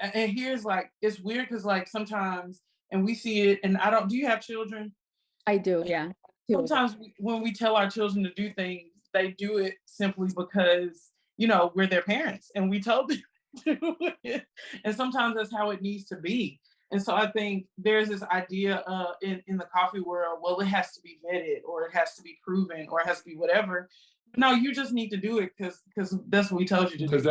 And here's like, it's weird because like sometimes, and we see it, and do you have children? I do, yeah. Sometimes when we tell our children to do things, they do it simply because, we're their parents and we told them to do it. And sometimes that's how it needs to be. And so I think there's this idea in the coffee world, well, it has to be vetted or it has to be proven or it has to be whatever. No, you just need to do it because that's what we told you to do. Because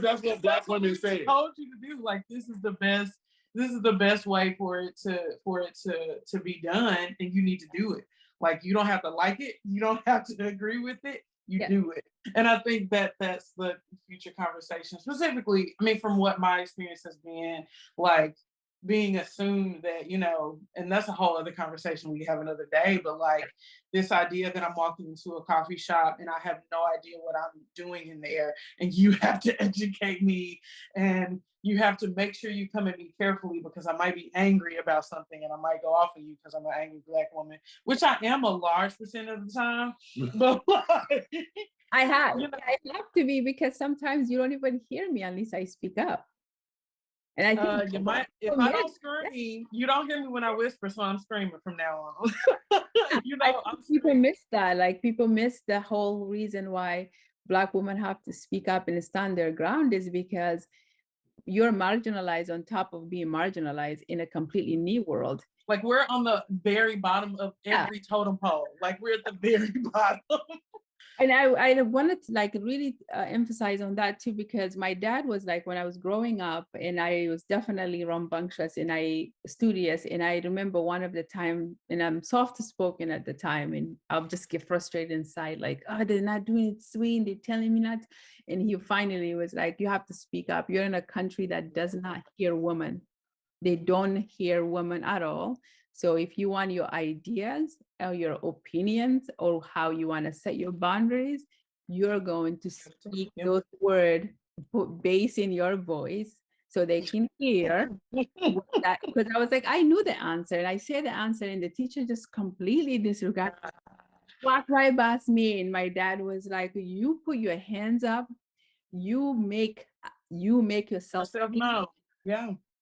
that's what Black women say. Told you to do. Like, this is the best way for it to be done, and you need to do it. Like, you don't have to like it, you don't have to agree with it, you do it. And I think that's the future conversation, specifically, I mean, from what my experience has been, like being assumed that, and that's a whole other conversation we have another day, but like this idea that I'm walking into a coffee shop and I have no idea what I'm doing in there, and you have to educate me, and you have to make sure you come at me carefully because I might be angry about something and I might go off of you because I'm an angry Black woman, which I am a large percent of the time. But like, I have to be, because sometimes you don't even hear me unless I speak up. And I think if I don't scream, you don't hear me when I whisper, so I'm screaming from now on. People miss that. Like, people miss the whole reason why Black women have to speak up and stand their ground is because you're marginalized on top of being marginalized in a completely new world. Like, we're on the very bottom of every totem pole. Like, we're at the very bottom. And I wanted to like really emphasize on that too, because my dad was like, when I was growing up, and I was definitely rambunctious and studious. And I remember one of the time, and I'm soft spoken at the time, and I'll just get frustrated inside, like, oh, they're not doing it sweet, they're telling me not. And he finally was like, you have to speak up. You're in a country that does not hear women. They don't hear women at all. So if you want your ideas or your opinions or how you want to set your boundaries, you're going to speak those words, put bass in your voice so they can hear that. Because I was like, I knew the answer, and I said the answer, and the teacher just completely disregarded. Walked right past me, and my dad was like, you put your hands up, you make yourself know.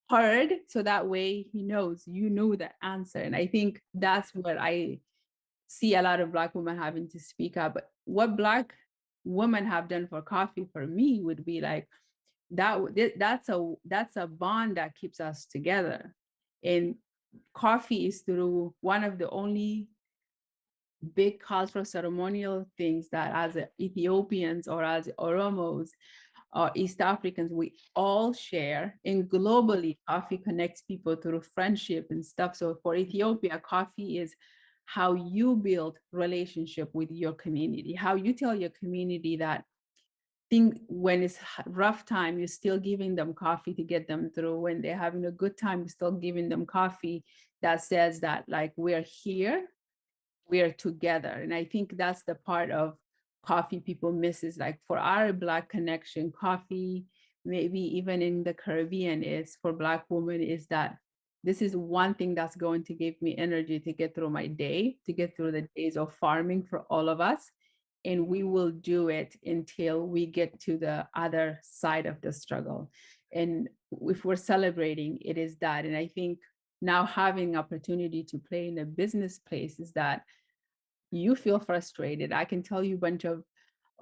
heard, so that way he knows you know the answer. And I think that's what I see a lot of Black women having to speak up. But what Black women have done for coffee for me would be like that's a bond that keeps us together. And coffee is through one of the only big cultural ceremonial things that as Ethiopians or as Oromos or East Africans, we all share. And globally, coffee connects people through friendship and stuff. So for Ethiopia, coffee is how you build relationship with your community, how you tell your community that when it's rough time, you're still giving them coffee to get them through. When they're having a good time, you're still giving them coffee that says that, like, we're here, we're together. And I think that's the part of coffee people miss, is like, for our Black connection, coffee, maybe even in the Caribbean, is for Black women, is that this is one thing that's going to give me energy to get through my day, to get through the days of farming for all of us. And we will do it until we get to the other side of the struggle. And if we're celebrating, it is that. And I think now having opportunity to play in a business place is that you feel frustrated. I can tell you a bunch of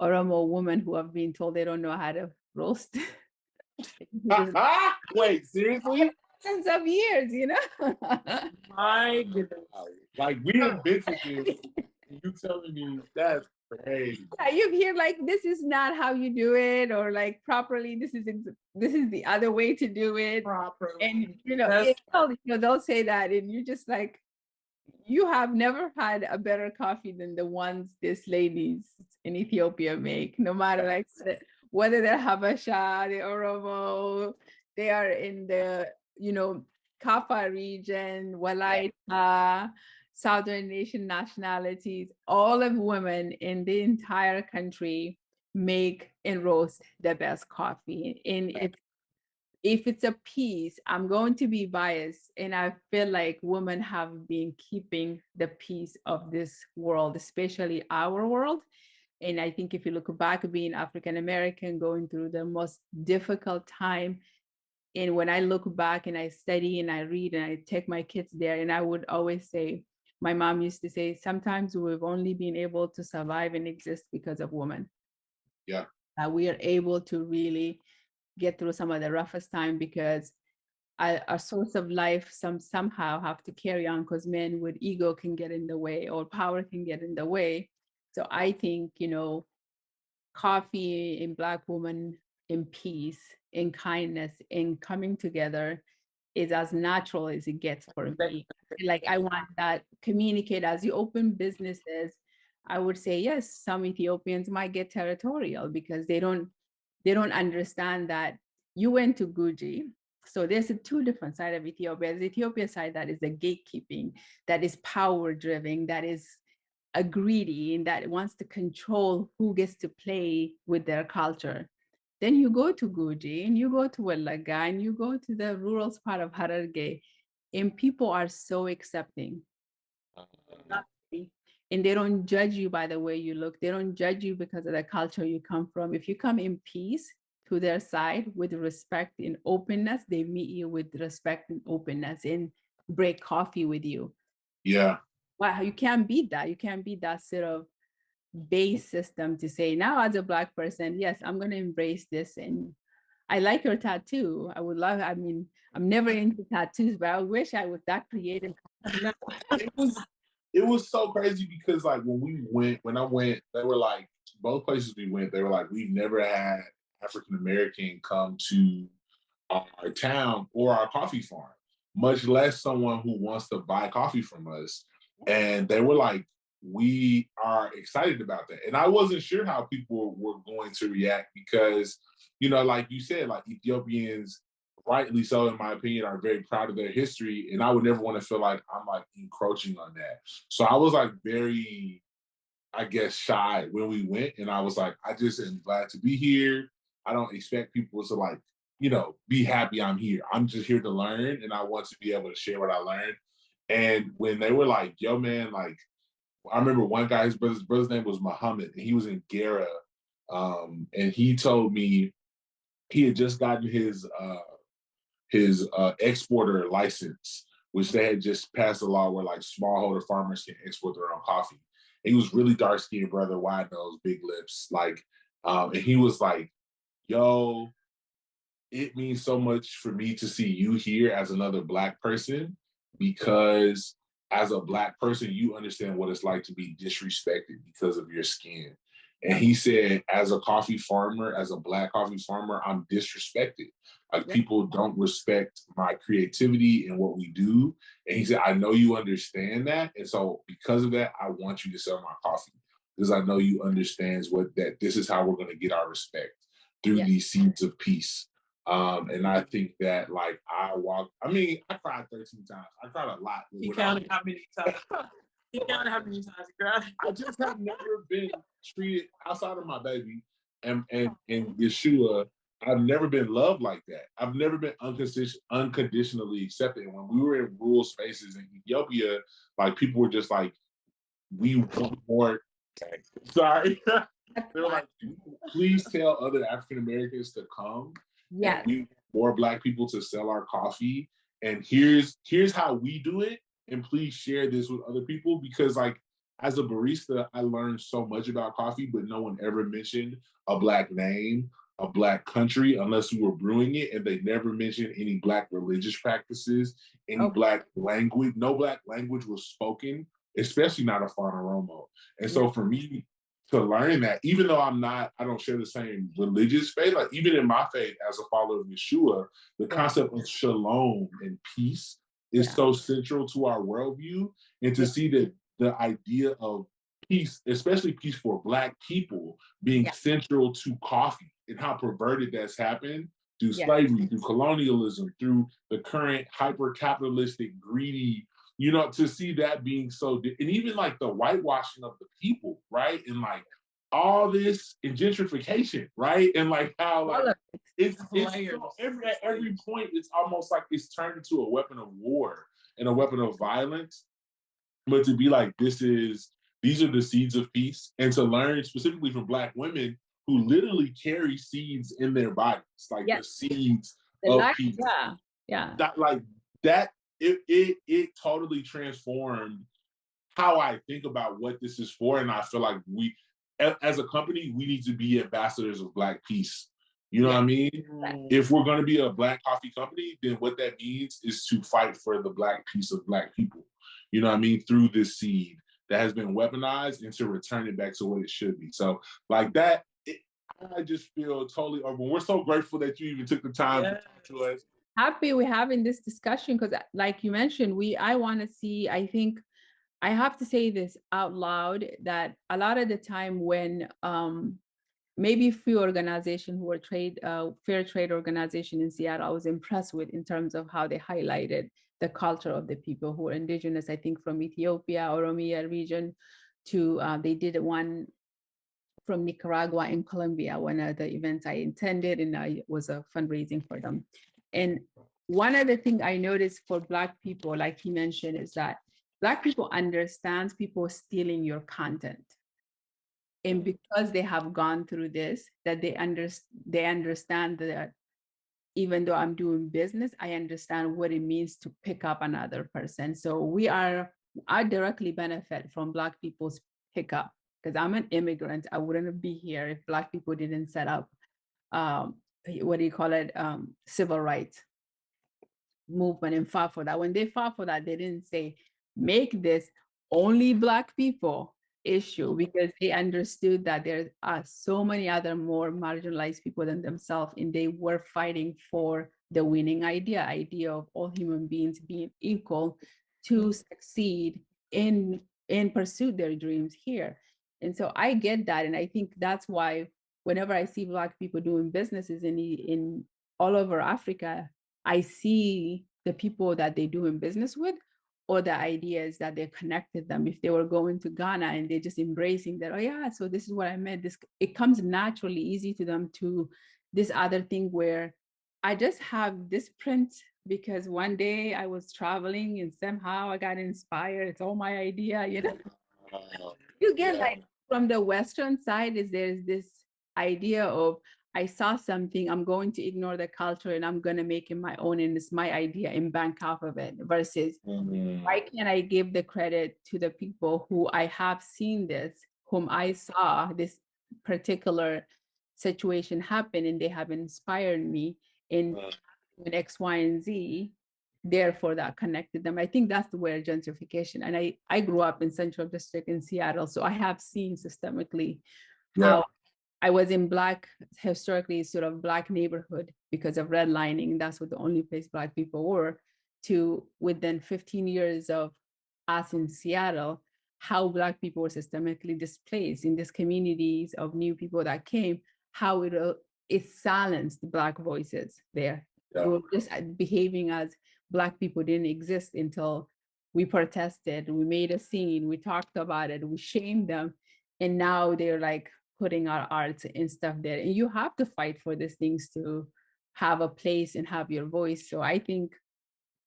Oromo women who have been told they don't know how to roast. Wait, seriously? Tens of years, My goodness. Like, we have businesses, and you telling me that's crazy. Yeah, you hear like, this is not how you do it, or like properly, this is the other way to do it. Properly. And they'll say that, and you just like, you have never had a better coffee than the ones these ladies in Ethiopia make, no matter like whether they're Habasha, the Oromo, they are in the, Kafa region, Walaita, Southern Asian nationalities, all of women in the entire country make and roast the best coffee. And if it's a piece, I'm going to be biased. And I feel like women have been keeping the peace of this world, especially our world. And I think if you look back, being African American, going through the most difficult time. And when I look back and I study and I read and I take my kids there, and I would always say, my mom used to say, sometimes we've only been able to survive and exist because of women. Yeah. We are able to really get through some of the roughest time because our source of life somehow have to carry on, because men with ego can get in the way or power can get in the way. So I think, coffee in Black woman in peace, in kindness, in coming together is as natural as it gets for me. Like I want that communicate as you open businesses. I would say, yes, some Ethiopians might get territorial because they don't understand that you went to Guji. So there's two different sides of Ethiopia. There's the Ethiopia side that is the gatekeeping, that is power driven, that is a greedy, and that wants to control who gets to play with their culture. Then you go to Guji and you go to Wallaga and you go to the rural part of Hararge, and people are so accepting. And they don't judge you by the way you look. They don't judge you because of the culture you come from. If you come in peace to their side with respect and openness, they meet you with respect and openness and break coffee with you. Yeah. Wow, you can't beat that. You can't beat that sort of base system to say, now as a Black person, yes, I'm going to embrace this. And I like your tattoo. I would love, I mean, I'm never into tattoos, but I wish I was that creative. It was so crazy because like when I went, they were like, both places we went, they were like, we've never had African American come to our town or our coffee farm, much less someone who wants to buy coffee from us. And they were like, we are excited about that. And I wasn't sure how people were going to react because, like you said, like Ethiopians, rightly so, in my opinion, are very proud of their history. And I would never want to feel like I'm like encroaching on that. So I was like very, I guess, shy when we went. And I was like, I just am glad to be here. I don't expect people to like, be happy I'm here. I'm just here to learn and I want to be able to share what I learned. And when they were like, yo, man, like, I remember one guy, his brother's name was Muhammad, and he was in Gera. And he told me he had just gotten his exporter license, which they had just passed a law where like smallholder farmers can export their own coffee. And he was really dark skinned brother, wide nose, big lips, like, and he was like, yo, it means so much for me to see you here as another Black person, because as a Black person, you understand what it's like to be disrespected because of your skin. And he said, as a coffee farmer, as a Black coffee farmer, I'm disrespected. Like people don't respect my creativity and what we do. And he said, I know you understand that. And so because of that, I want you to sell my coffee because I know you understands that this is how we're going to get our respect through these seeds of peace. And I think that like I cried 13 times. I cried a lot. He counted how many times. He counted how many times he cried. I just have never been treated outside of my baby and Yeshua. I've never been loved like that. I've never been unconditionally accepted. When we were in rural spaces in Ethiopia, like people were just like, we want more. Sorry. They were like, please tell other African Americans to come. Yeah. We want more Black people to sell our coffee. And here's how we do it. And please share this with other people, because like as a barista, I learned so much about coffee, but no one ever mentioned a Black name, a Black country, unless we were brewing it. And they never mentioned any Black religious practices, any Black language. No Black language was spoken, especially not a Farnaromo. And so for me to learn that, even though I don't share the same religious faith, like even in my faith as a follower of Yeshua, the concept of shalom and peace is so central to our worldview. And to see that the idea of peace, especially peace for Black people, being central to coffee and how perverted that's happened through slavery, through colonialism, through the current hyper-capitalistic, greedy, to see that being so, and even like the whitewashing of the people, right? And like all this in gentrification, right? And like how like it's so, at every point it's almost like it's turned into a weapon of war and a weapon of violence. But to be like, these are the seeds of peace, and to learn specifically from Black women who literally carry seeds in their bodies, like the seeds of peace. That, like that, it totally transformed how I think about what this is for, and I feel like we, as a company, we need to be ambassadors of Black peace. You know what I mean? If we're going to be a Black coffee company, then what that means is to fight for the Black peace of Black people. You know what I mean? Through this seed that has been weaponized, and to return it back to what it should be. So like that, I just feel totally open. We're so grateful that you even took the time to talk to us. Happy we're having this discussion because, like you mentioned, I want to see, I think, I have to say this out loud, that a lot of the time when maybe a few organizations who are fair trade organization in Seattle, I was impressed with in terms of how they highlighted the culture of the people who are indigenous, I think from Ethiopia, Oromia region, to they did one from Nicaragua and Colombia, one of the events I attended, and I was a fundraising for them. And one of the things I noticed for Black people, like he mentioned, is that Black people understand people stealing your content. And because they have gone through this, that they understand that even though I'm doing business, I understand what it means to pick up another person. So I directly benefit from Black people's pickup because I'm an immigrant. I wouldn't be here if Black people didn't set up, civil rights movement and fought for that. When they fought for that, they didn't say, make this only Black people issue, because they understood that there are so many other more marginalized people than themselves, and they were fighting for the winning idea of all human beings being equal to succeed in pursue their dreams here. And so I get that, and I think that's why whenever I see Black people doing businesses in all over Africa, I see the people that they're doing business with, or the ideas that they connected them. If they were going to Ghana and they're just embracing that, oh yeah, so this is what I meant. It comes naturally easy to them to this other thing where I just have this print because one day I was traveling and somehow I got inspired. It's all my idea, you know. You get like from the Western side there's this idea of, I saw something, I'm going to ignore the culture and I'm going to make it my own, and it's my idea and bank off of it, versus why can't I give the credit to the people who I have seen this, whom I saw this particular situation happen, and they have inspired me in X, Y, and Z. Therefore, that connected them. I think that's where gentrification, and I grew up in Central District in Seattle, so I have seen systemically how I was in Black, historically sort of Black neighborhood because of redlining. That's what the only place Black people were, to within 15 years of us in Seattle, how Black people were systemically displaced in these communities of new people that came, how it silenced Black voices there. We were just behaving as Black people didn't exist until we protested, we made a scene, we talked about it, we shamed them, and now they're like putting our art and stuff there. And you have to fight for these things to have a place and have your voice. So I think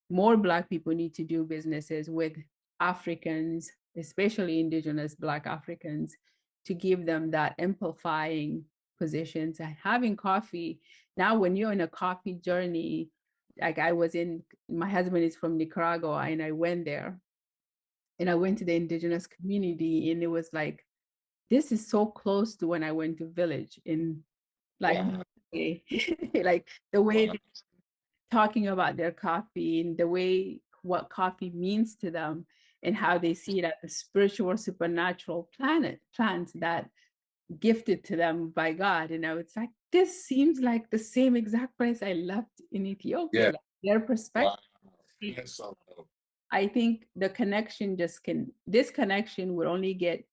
more Black people need to do businesses with Africans, especially Indigenous Black Africans, to give them that amplifying positions. And having coffee, now when you're in a coffee journey, like my husband is from Nicaragua, and I went there and I went to the Indigenous community, and it was like, this is so close to when I went to village in like, like the way they're talking about their coffee and the way what coffee means to them and how they see it as a spiritual, supernatural plant that gifted to them by God. And it's like, this seems like the same exact place I left in Ethiopia. Like their perspective. Wow. I think the connection this connection will only get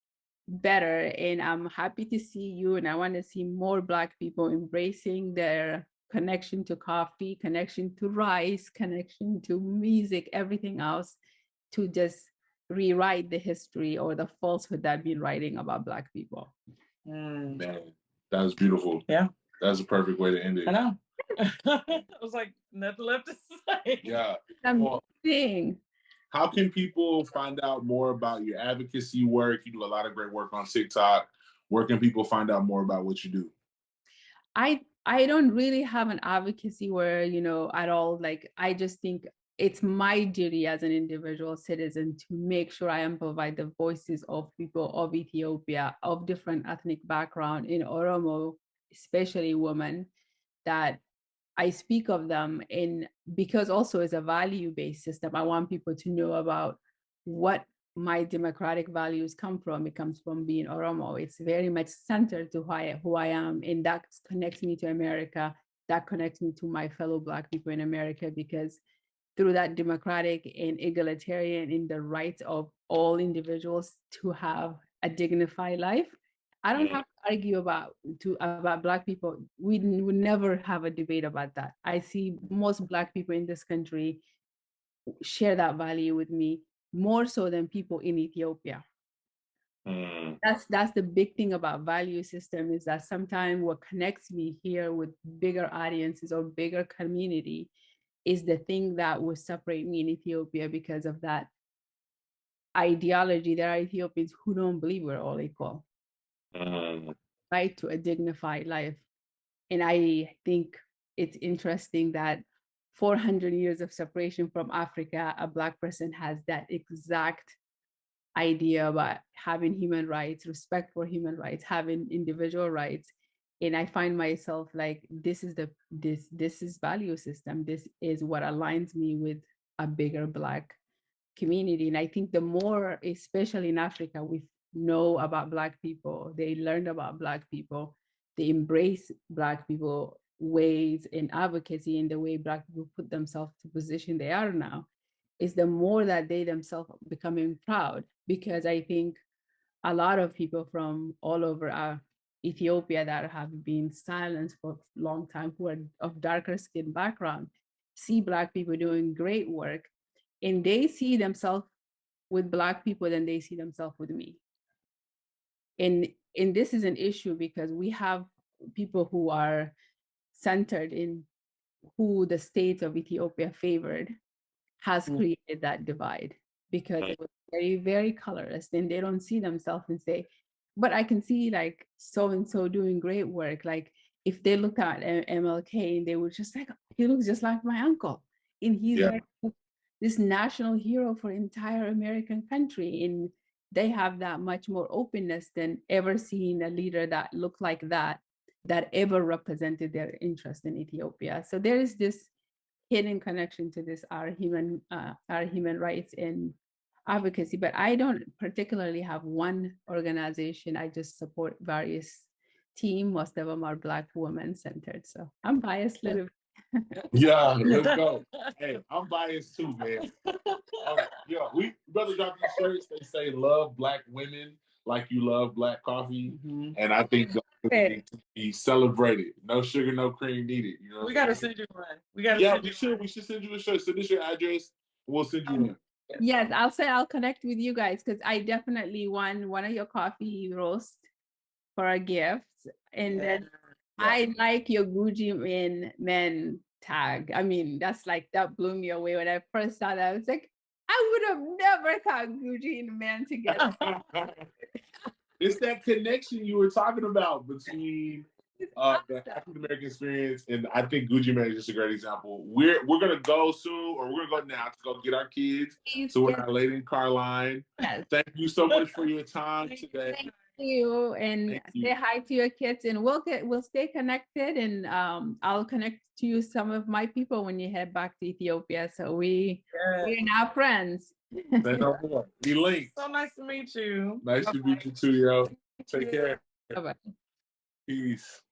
better, and I'm happy to see you, and I want to see more Black people embracing their connection to coffee, connection to rice, connection to music, everything else, to just rewrite the history or the falsehood that I've been writing about Black people. Mm. Man, that was beautiful. Yeah. That's a perfect way to end it. I know. I was like, nothing left to say. Yeah. Amazing. How can people find out more about your advocacy work? You do a lot of great work on TikTok. Where can people find out more about what you do? I don't really have an advocacy where, you know, at all. Like, I just think it's my duty as an individual citizen to make sure I amplify the voices of people of Ethiopia, of different ethnic background, in Oromo, especially women, that I speak of them. And because also as a value-based system, I want people to know about what my democratic values come from. It comes from being Oromo. It's very much centered to who I am. And that connects me to America. That connects me to my fellow Black people in America, because through that democratic and egalitarian in the rights of all individuals to have a dignified life, I don't have to argue about Black people. We would never have a debate about that. I see most Black people in this country share that value with me more so than people in Ethiopia. That's the big thing about value system, is that sometimes what connects me here with bigger audiences or bigger community is the thing that will separate me in Ethiopia, because of that ideology. There are Ethiopians who don't believe we're all equal, right to a dignified life. And I think it's interesting that 400 years of separation from Africa, a Black person has that exact idea about having human rights, respect for human rights, having individual rights. And I find myself like, this is value system. This is what aligns me with a bigger Black community. And I think the more, especially in Africa, we know about Black people, they learned about Black people, they embrace Black people ways in advocacy, and the way Black people put themselves to position they are now, is the more that they themselves becoming proud. Because I think a lot of people from all over Ethiopia that have been silenced for a long time, who are of darker skin background, see Black people doing great work, and they see themselves with Black people than they see themselves with me. And this is an issue, because we have people who are centered in who the state of Ethiopia favored, has created that divide, because it was very, very colorist, and they don't see themselves and say, but I can see like so-and-so doing great work. Like if they look at MLK, and they were just like, he looks just like my uncle. And he's like this national hero for entire American country. And they have that much more openness than ever seeing a leader that looked like that ever represented their interest in Ethiopia. So there is this hidden connection to this, our human rights and advocacy. But I don't particularly have one organization. I just support various teams. Most of them are Black women centered. So I'm biased a little bit. Yeah, let's go. Hey, I'm biased too, man. Yeah, we brother drop these shirts. They say love Black women like you love Black coffee, and I think that need to be celebrated. No sugar, no cream needed. You know, we gotta send you one. We should send you a shirt. Send us your address. We'll send you one. Yes, I'll connect with you guys, because I definitely want one of your coffee roast for a gift, and then I like your Gucci men tag. I mean, that's like, that blew me away when I first saw that. I was like, I would have never thought Gucci and men together. It's that connection you were talking about between the African American experience, and I think Gucci Mane is just a great example. We're gonna go soon, or we're gonna go now to go get our kids, so we're not late in car line. Yes. Thank you so much for your time today. Thank you, and say hi to your kids, and we'll stay connected, and I'll connect to you some of my people when you head back to Ethiopia. So we're now friends. Say no more. We linked. So nice to meet you. Nice to meet you too, yo. Take care. Bye-bye. Peace.